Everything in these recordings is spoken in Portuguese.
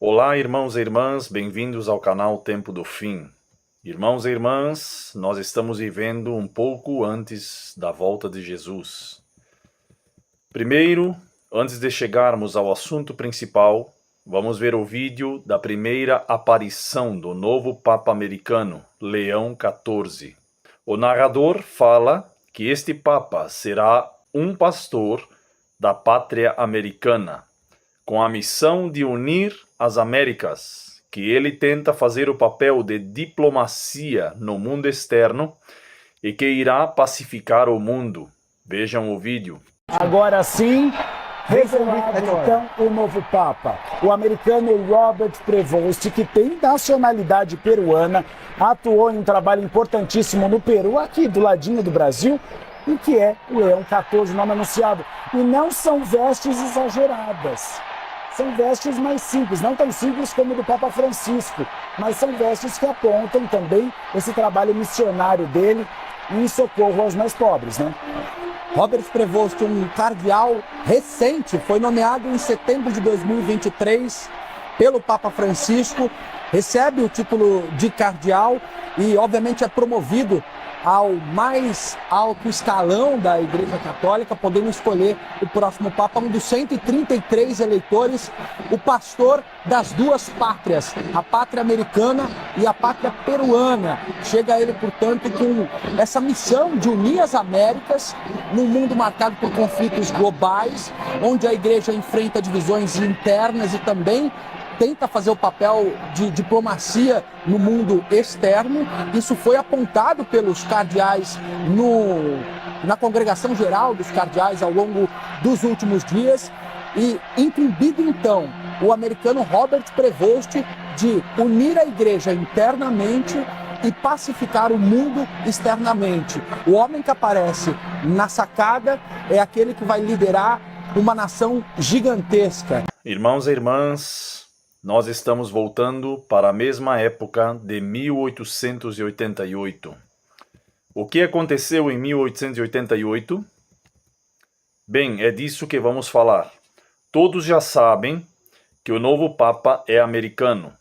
Olá, irmãos e irmãs, bem-vindos ao canal Tempo do Fim. Irmãos e irmãs, nós estamos vivendo um pouco antes da volta de Jesus. Primeiro, antes de chegarmos ao assunto principal, vamos ver o vídeo da primeira aparição do novo Papa americano, Leão XIV. O narrador fala que este Papa será um pastor da pátria americana, com a missão de unir as Américas, que ele tenta fazer o papel de diplomacia no mundo externo e que irá pacificar o mundo. Vejam o vídeo. Agora sim, revelado então o novo Papa, o americano Robert Prevost, que tem nacionalidade peruana, atuou em um trabalho importantíssimo no Peru, aqui do ladinho do Brasil, e que é o Leão XIV, nome anunciado. E não são vestes exageradas. São vestes mais simples, não tão simples como o do Papa Francisco, mas são vestes que apontam também esse trabalho missionário dele em socorro aos mais pobres, né? Robert Prevost, um cardeal recente, foi nomeado em setembro de 2023 pelo Papa Francisco, recebe o título de cardeal e, obviamente, é promovido ao mais alto escalão da Igreja Católica, podendo escolher o próximo Papa, um dos 133 eleitores, o pastor das duas pátrias, a pátria americana e a pátria peruana. Chega ele, portanto, com essa missão de unir as Américas num mundo marcado por conflitos globais, onde a Igreja enfrenta divisões internas e também tenta fazer o papel de diplomacia no mundo externo. Isso foi apontado pelos cardeais na congregação geral dos cardeais ao longo dos últimos dias e incumbido então o americano Robert Prevost de unir a igreja internamente e pacificar o mundo externamente. O homem que aparece na sacada é aquele que vai liderar uma nação gigantesca. Irmãos e irmãs, nós estamos voltando para a mesma época de 1888. O que aconteceu em 1888? Bem, é disso que vamos falar. Todos já sabem que o novo Papa é americano.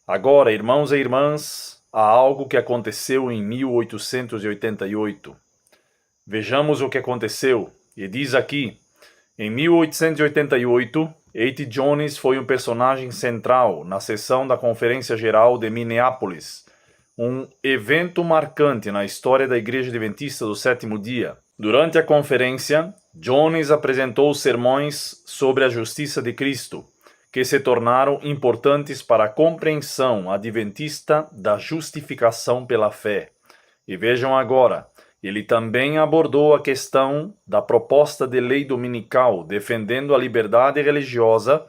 Agora, irmãos e irmãs, há algo que aconteceu em 1888. Vejamos o que aconteceu. E diz aqui, em 1888, A.T. Jones foi um personagem central na sessão da Conferência Geral de Minneapolis, um evento marcante na história da Igreja Adventista do Sétimo Dia. Durante a conferência, Jones apresentou sermões sobre a justiça de Cristo, que se tornaram importantes para a compreensão adventista da justificação pela fé. E vejam agora, ele também abordou a questão da proposta de lei dominical, defendendo a liberdade religiosa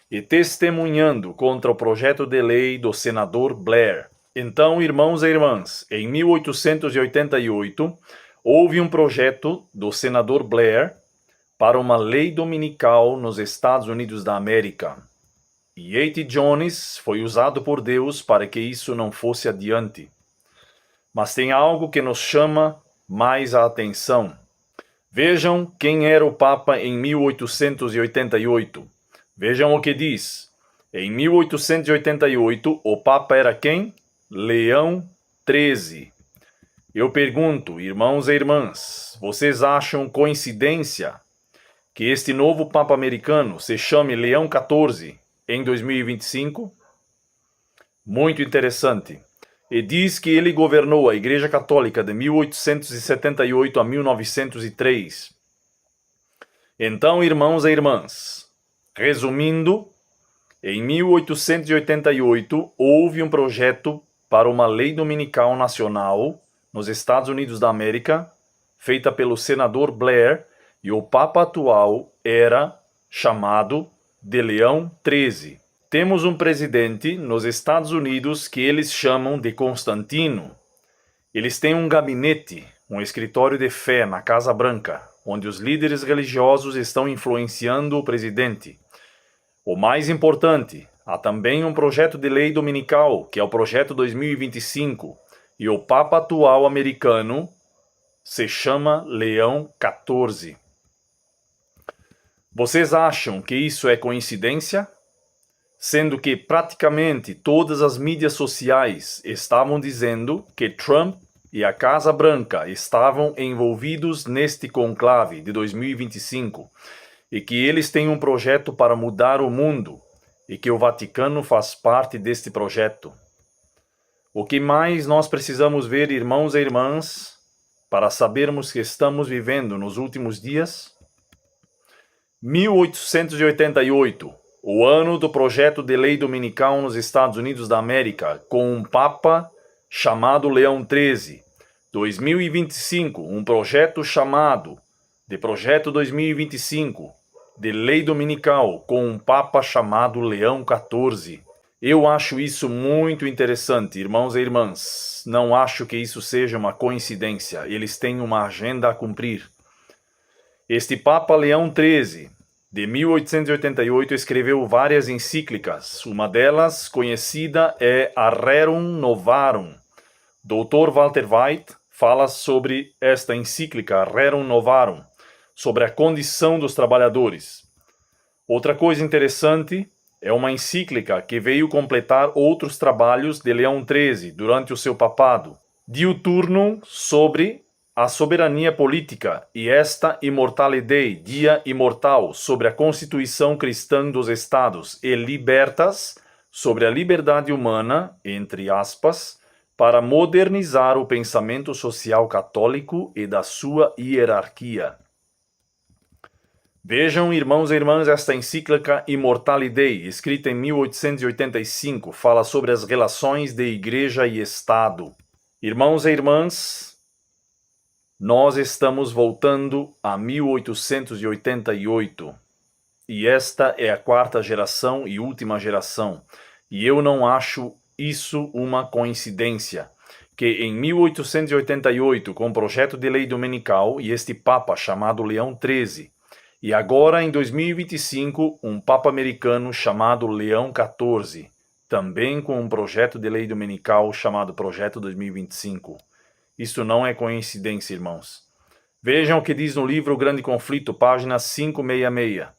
e testemunhando contra o projeto de lei do senador Blair. Então, irmãos e irmãs, em 1888, houve um projeto do senador Blair para uma lei dominical nos Estados Unidos da América. E A.T. Jones foi usado por Deus para que isso não fosse adiante. Mas tem algo que nos chama mais a atenção. Vejam quem era o Papa em 1888. Vejam o que diz. Em 1888, o Papa era quem? Leão XIII. Eu pergunto, irmãos e irmãs, vocês acham coincidência que este novo Papa americano se chame Leão XIV em 2025? Muito interessante. E diz que ele governou a Igreja Católica de 1878 a 1903. Então, irmãos e irmãs, resumindo, em 1888 houve um projeto para uma lei dominical nacional nos Estados Unidos da América, feita pelo senador Blair, e o Papa atual era chamado de Leão XIII. Temos um presidente nos Estados Unidos que eles chamam de Constantino. Eles têm um gabinete, um escritório de fé na Casa Branca, onde os líderes religiosos estão influenciando o presidente. O mais importante, há também um projeto de lei dominical, que é o Projeto 2025, e o Papa atual americano se chama Leão XIV. Vocês acham que isso é coincidência? sendo que praticamente todas as mídias sociais estavam dizendo que Trump e a Casa Branca estavam envolvidos neste conclave de 2025 e que eles têm um projeto para mudar o mundo e que o Vaticano faz parte deste projeto. O que mais nós precisamos ver, irmãos e irmãs, para sabermos que estamos vivendo nos últimos dias? 1888, o ano do projeto de lei dominical nos Estados Unidos da América, com um Papa chamado Leão XIII. 2025, um projeto chamado de Projeto 2025, de lei dominical, com um Papa chamado Leão XIV. Eu acho isso muito interessante, irmãos e irmãs. Não acho que isso seja uma coincidência. Eles têm uma agenda a cumprir. Este Papa Leão XIII, de 1888, escreveu várias encíclicas. Uma delas, conhecida, é a Rerum Novarum. Dr. Walter White fala sobre esta encíclica, Rerum Novarum, sobre a condição dos trabalhadores. Outra coisa interessante é uma encíclica que veio completar outros trabalhos de Leão XIII durante o seu papado. Diuturnum sobre a soberania política e esta Immortale Dei, dia imortal, sobre a constituição cristã dos estados, e Libertas, sobre a liberdade humana, entre aspas, para modernizar o pensamento social católico e da sua hierarquia. Vejam, irmãos e irmãs, esta encíclica Immortale Dei, escrita em 1885, fala sobre as relações de igreja e Estado. Irmãos e irmãs, nós estamos voltando a 1888, e esta é a quarta geração e última geração, e eu não acho isso uma coincidência, que em 1888, com o projeto de lei dominical e este Papa chamado Leão XIII, e agora, em 2025, um Papa americano chamado Leão XIV, também com um projeto de lei dominical chamado Projeto 2025. Isso não é coincidência, irmãos. Vejam o que diz no livro O Grande Conflito, página 566.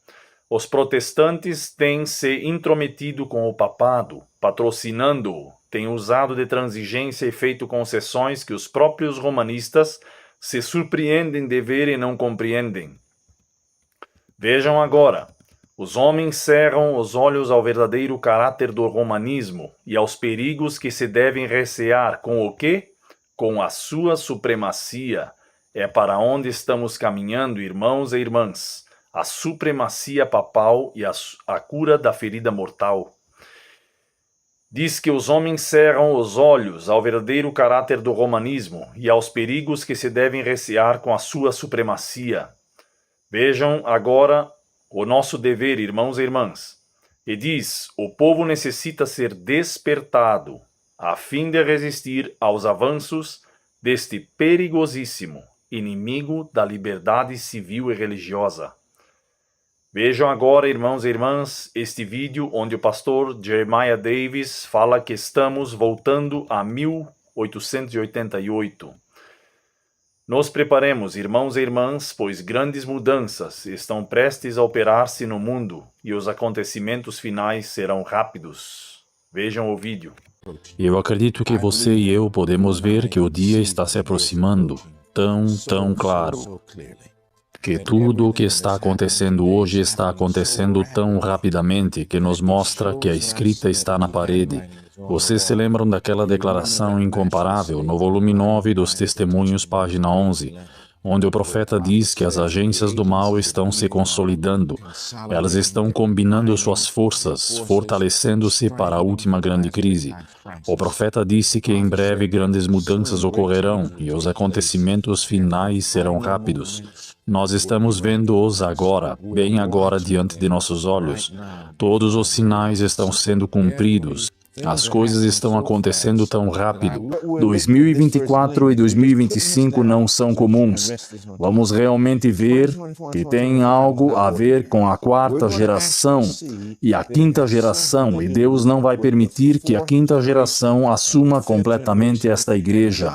Os protestantes têm se intrometido com o papado, patrocinando-o, têm usado de transigência e feito concessões que os próprios romanistas se surpreendem de ver e não compreendem. Vejam agora, os homens cerram os olhos ao verdadeiro caráter do romanismo e aos perigos que se devem recear com o quê? Com a sua supremacia. É para onde estamos caminhando, irmãos e irmãs. A supremacia papal e a cura da ferida mortal. Diz que os homens cerram os olhos ao verdadeiro caráter do romanismo e aos perigos que se devem recear com a sua supremacia. Vejam agora o nosso dever, irmãos e irmãs. E diz, o povo necessita ser despertado, a fim de resistir aos avanços deste perigosíssimo inimigo da liberdade civil e religiosa. Vejam agora, irmãos e irmãs, este vídeo onde o pastor Jeremiah Davis fala que estamos voltando a 1888. Nos preparemos, irmãos e irmãs, pois grandes mudanças estão prestes a operar-se no mundo e os acontecimentos finais serão rápidos. Vejam o vídeo. Eu acredito que você e eu podemos ver que o dia está se aproximando tão claro. Que tudo o que está acontecendo hoje está acontecendo tão rapidamente que nos mostra que a escrita está na parede. Vocês se lembram daquela declaração incomparável no volume 9 dos Testemunhos, página 11, onde o profeta diz que as agências do mal estão se consolidando. Elas estão combinando suas forças, fortalecendo-se para a última grande crise. O profeta disse que em breve grandes mudanças ocorrerão e os acontecimentos finais serão rápidos. Nós estamos vendo-os agora, bem agora diante de nossos olhos. Todos os sinais estão sendo cumpridos. As coisas estão acontecendo tão rápido. 2024 e 2025 não são comuns. Vamos realmente ver que tem algo a ver com a quarta geração e a quinta geração, e Deus não vai permitir que a quinta geração assuma completamente esta igreja.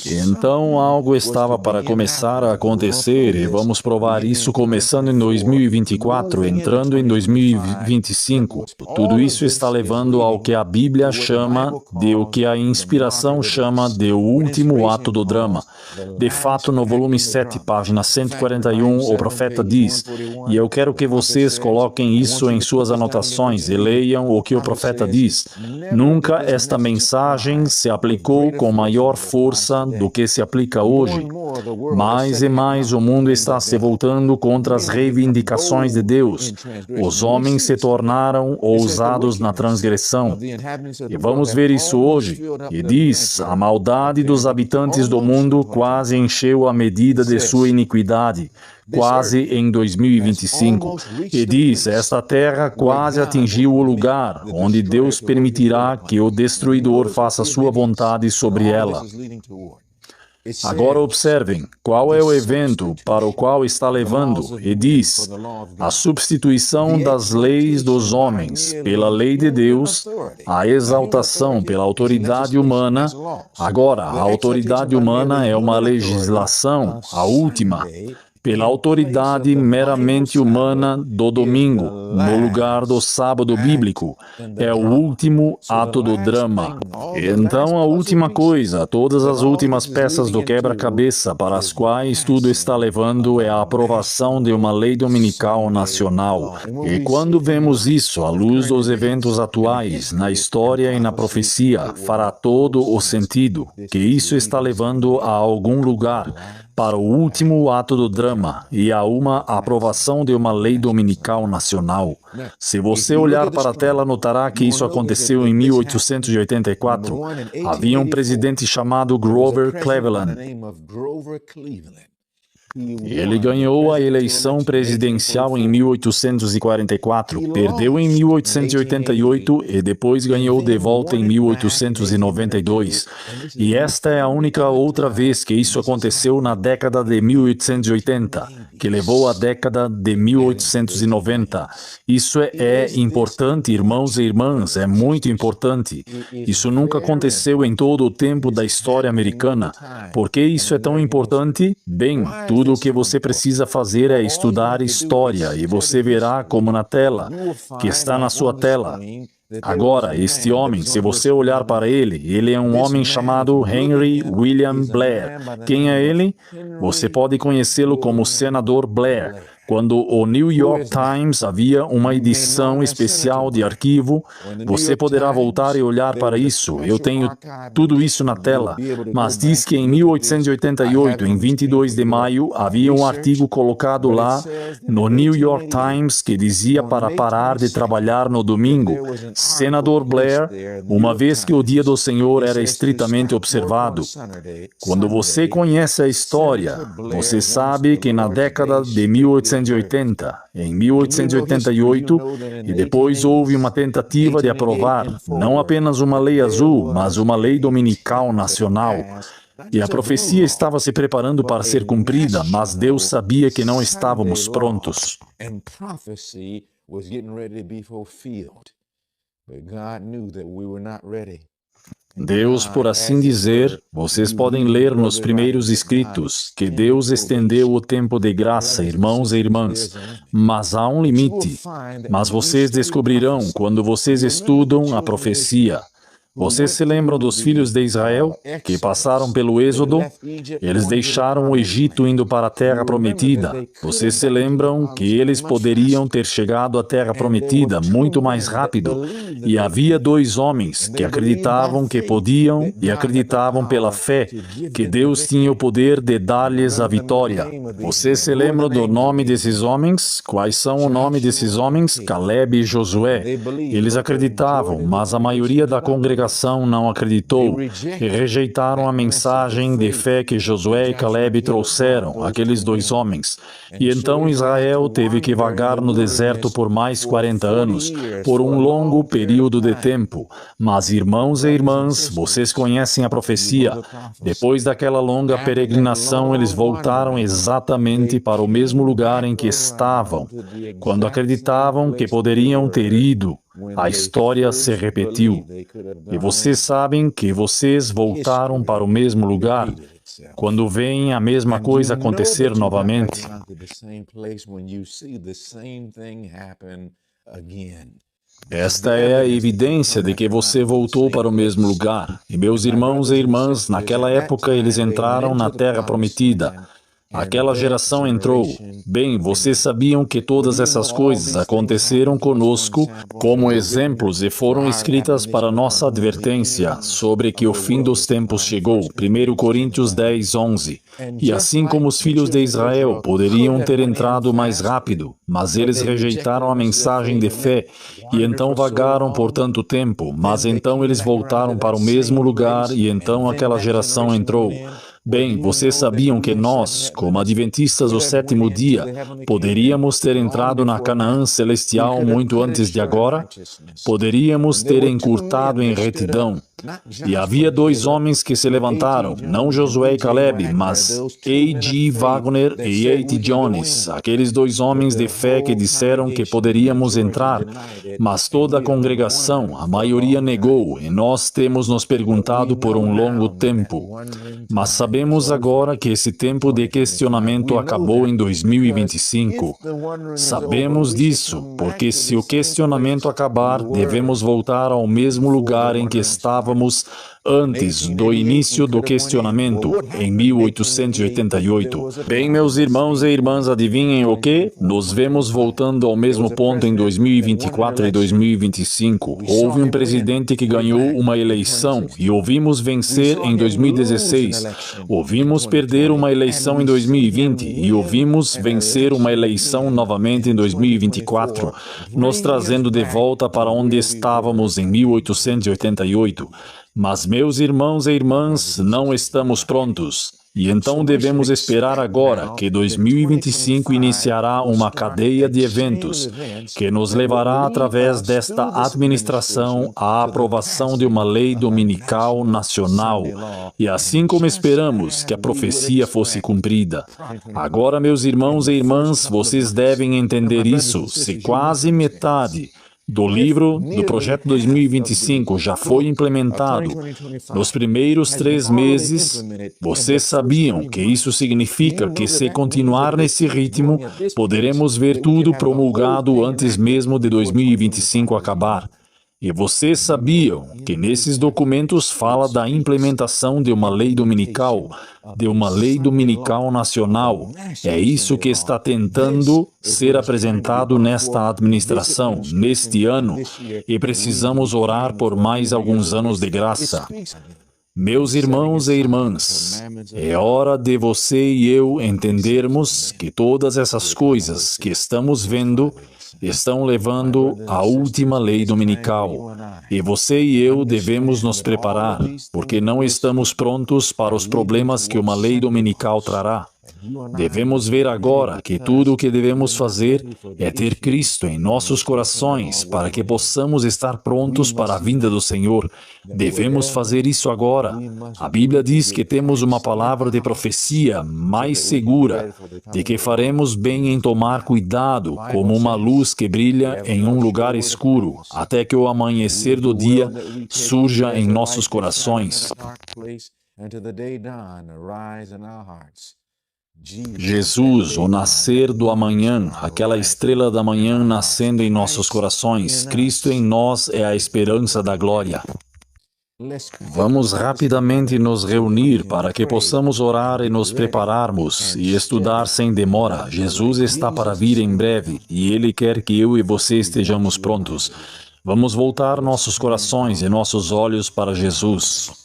Então algo estava para começar a acontecer e vamos provar isso começando em 2024, entrando em 2025. Tudo isso está levando ao que a Bíblia chama de o que a inspiração chama de o último ato do drama. De fato, no volume 7, página 141, o profeta diz, e eu quero que vocês coloquem isso em suas anotações e leiam o que o profeta diz. Nunca esta mensagem se aplicou com maior força do que se aplica hoje. Mais e mais o mundo está se voltando contra as reivindicações de Deus. Os homens se tornaram ousados na transgressão. E vamos ver isso hoje. E diz, a maldade dos habitantes do mundo quase encheu a medida de sua iniquidade. Quase em 2025. E diz, esta terra quase atingiu o lugar onde Deus permitirá que o destruidor faça sua vontade sobre ela. Agora observem, qual é o evento para o qual está levando, e diz, a substituição das leis dos homens pela lei de Deus, a exaltação pela autoridade humana. Agora, a autoridade humana é uma legislação, a última, pela autoridade meramente humana do domingo, no lugar do sábado bíblico. É o último ato do drama. Então, a última coisa, todas as últimas peças do quebra-cabeça para as quais tudo está levando é a aprovação de uma lei dominical nacional. E quando vemos isso à luz dos eventos atuais, na história e na profecia, fará todo o sentido que isso está levando a algum lugar, para o último ato do drama e a uma aprovação de uma lei dominical nacional. Se você olhar para a tela, notará que isso aconteceu em 1884. Havia um presidente chamado Grover Cleveland. Ele ganhou a eleição presidencial em 1844, perdeu em 1888 e depois ganhou de volta em 1892. E esta é a única outra vez que isso aconteceu na década de 1880, que levou à década de 1890. Isso é importante, irmãos e irmãs, é muito importante. Isso nunca aconteceu em todo o tempo da história americana. Por que isso é tão importante? Bem, tudo o que você precisa fazer é estudar história e você verá como na tela, que está na sua tela. Agora, este homem, se você olhar para ele é um homem chamado Henry William Blair. Quem é ele? Você pode conhecê-lo como Senador Blair. Quando o New York Times havia uma edição especial de arquivo, você poderá voltar e olhar para isso. Eu tenho tudo isso na tela. Mas diz que em 1888, em 22 de maio, havia um artigo colocado lá no New York Times que dizia para parar de trabalhar no domingo. Senador Blair, uma vez que o dia do Senhor era estritamente observado. Quando você conhece a história, você sabe que na década de 1880, em 1888, e depois houve uma tentativa de aprovar não apenas uma lei azul, mas uma lei dominical nacional. E a profecia estava se preparando para ser cumprida, mas Deus sabia que não estávamos prontos. Deus, por assim dizer, vocês podem ler nos primeiros escritos que Deus estendeu o tempo de graça, irmãos e irmãs, mas há um limite. Mas vocês descobrirão quando vocês estudam a profecia. Vocês se lembram dos filhos de Israel que passaram pelo Êxodo? Eles deixaram o Egito indo para a Terra Prometida. Vocês se lembram que eles poderiam ter chegado à Terra Prometida muito mais rápido. E havia dois homens que acreditavam que podiam e acreditavam pela fé que Deus tinha o poder de dar-lhes a vitória. Vocês se lembram do nome desses homens? Quais são o nome desses homens? Caleb e Josué. Eles acreditavam, mas a maioria da congregação não acreditou e rejeitaram a mensagem de fé que Josué e Caleb trouxeram, aqueles dois homens. E então Israel teve que vagar no deserto por mais 40 anos, por um longo período de tempo. Mas, irmãos e irmãs, vocês conhecem a profecia. Depois daquela longa peregrinação, eles voltaram exatamente para o mesmo lugar em que estavam, quando acreditavam que poderiam ter ido. a história se repetiu. E vocês sabem que vocês voltaram para o mesmo lugar quando veem a mesma coisa acontecer novamente. Esta é a evidência de que você voltou para o mesmo lugar. E meus irmãos e irmãs, naquela época eles entraram na Terra Prometida. Aquela geração entrou. Bem, vocês sabiam que todas essas coisas aconteceram conosco como exemplos e foram escritas para nossa advertência sobre que o fim dos tempos chegou. 1 Coríntios 10, 11. E assim como os filhos de Israel poderiam ter entrado mais rápido, mas eles rejeitaram a mensagem de fé e então vagaram por tanto tempo, mas então eles voltaram para o mesmo lugar e então aquela geração entrou. Bem, vocês sabiam que nós, como adventistas do sétimo dia, poderíamos ter entrado na Canaã celestial muito antes de agora? Poderíamos ter encurtado em retidão. E havia 2 homens que se levantaram, não Josué e Caleb, mas A.G. Wagner e A.T. Jones, aqueles 2 homens de fé que disseram que poderíamos entrar, mas toda a congregação, a maioria negou, e nós temos nos perguntado por um longo tempo. Mas sabemos agora que esse tempo de questionamento acabou em 2025. Sabemos disso, porque se o questionamento acabar, devemos voltar ao mesmo lugar em que estávamos antes do início do questionamento, em 1888. Bem, meus irmãos e irmãs, adivinhem o que? Nos vemos voltando ao mesmo ponto em 2024 e 2025. Houve um presidente que ganhou uma eleição e ouvimos vencer em 2016. Ouvimos perder uma eleição em 2020 e ouvimos vencer uma eleição novamente em 2024, nos trazendo de volta para onde estávamos em 1888. Mas, meus irmãos e irmãs, não estamos prontos. E então devemos esperar agora que 2025 iniciará uma cadeia de eventos que nos levará através desta administração à aprovação de uma lei dominical nacional. E assim como esperamos que a profecia fosse cumprida. Agora, meus irmãos e irmãs, vocês devem entender isso. Se quase metade do livro do Projeto 2025 já foi implementado nos primeiros 3 meses, vocês sabiam que isso significa que, se continuar nesse ritmo, poderemos ver tudo promulgado antes mesmo de 2025 acabar. E vocês sabiam que nesses documentos fala da implementação de uma lei dominical, nacional. É isso que está tentando ser apresentado nesta administração, neste ano, e precisamos orar por mais alguns anos de graça. Meus irmãos e irmãs, é hora de você e eu entendermos que todas essas coisas que estamos vendo estão levando à última lei dominical. E você e eu devemos nos preparar, porque não estamos prontos para os problemas que uma lei dominical trará. Devemos ver agora que tudo o que devemos fazer é ter Cristo em nossos corações para que possamos estar prontos para a vinda do Senhor. Devemos fazer isso agora. A Bíblia diz que temos uma palavra de profecia mais segura, de que faremos bem em tomar cuidado, como uma luz que brilha em um lugar escuro, até que o amanhecer do dia surja em nossos corações. Jesus, o nascer do amanhã, aquela estrela da manhã nascendo em nossos corações. Cristo em nós é a esperança da glória. Vamos rapidamente nos reunir para que possamos orar e nos prepararmos e estudar sem demora. Jesus está para vir em breve e Ele quer que eu e você estejamos prontos. Vamos voltar nossos corações e nossos olhos para Jesus.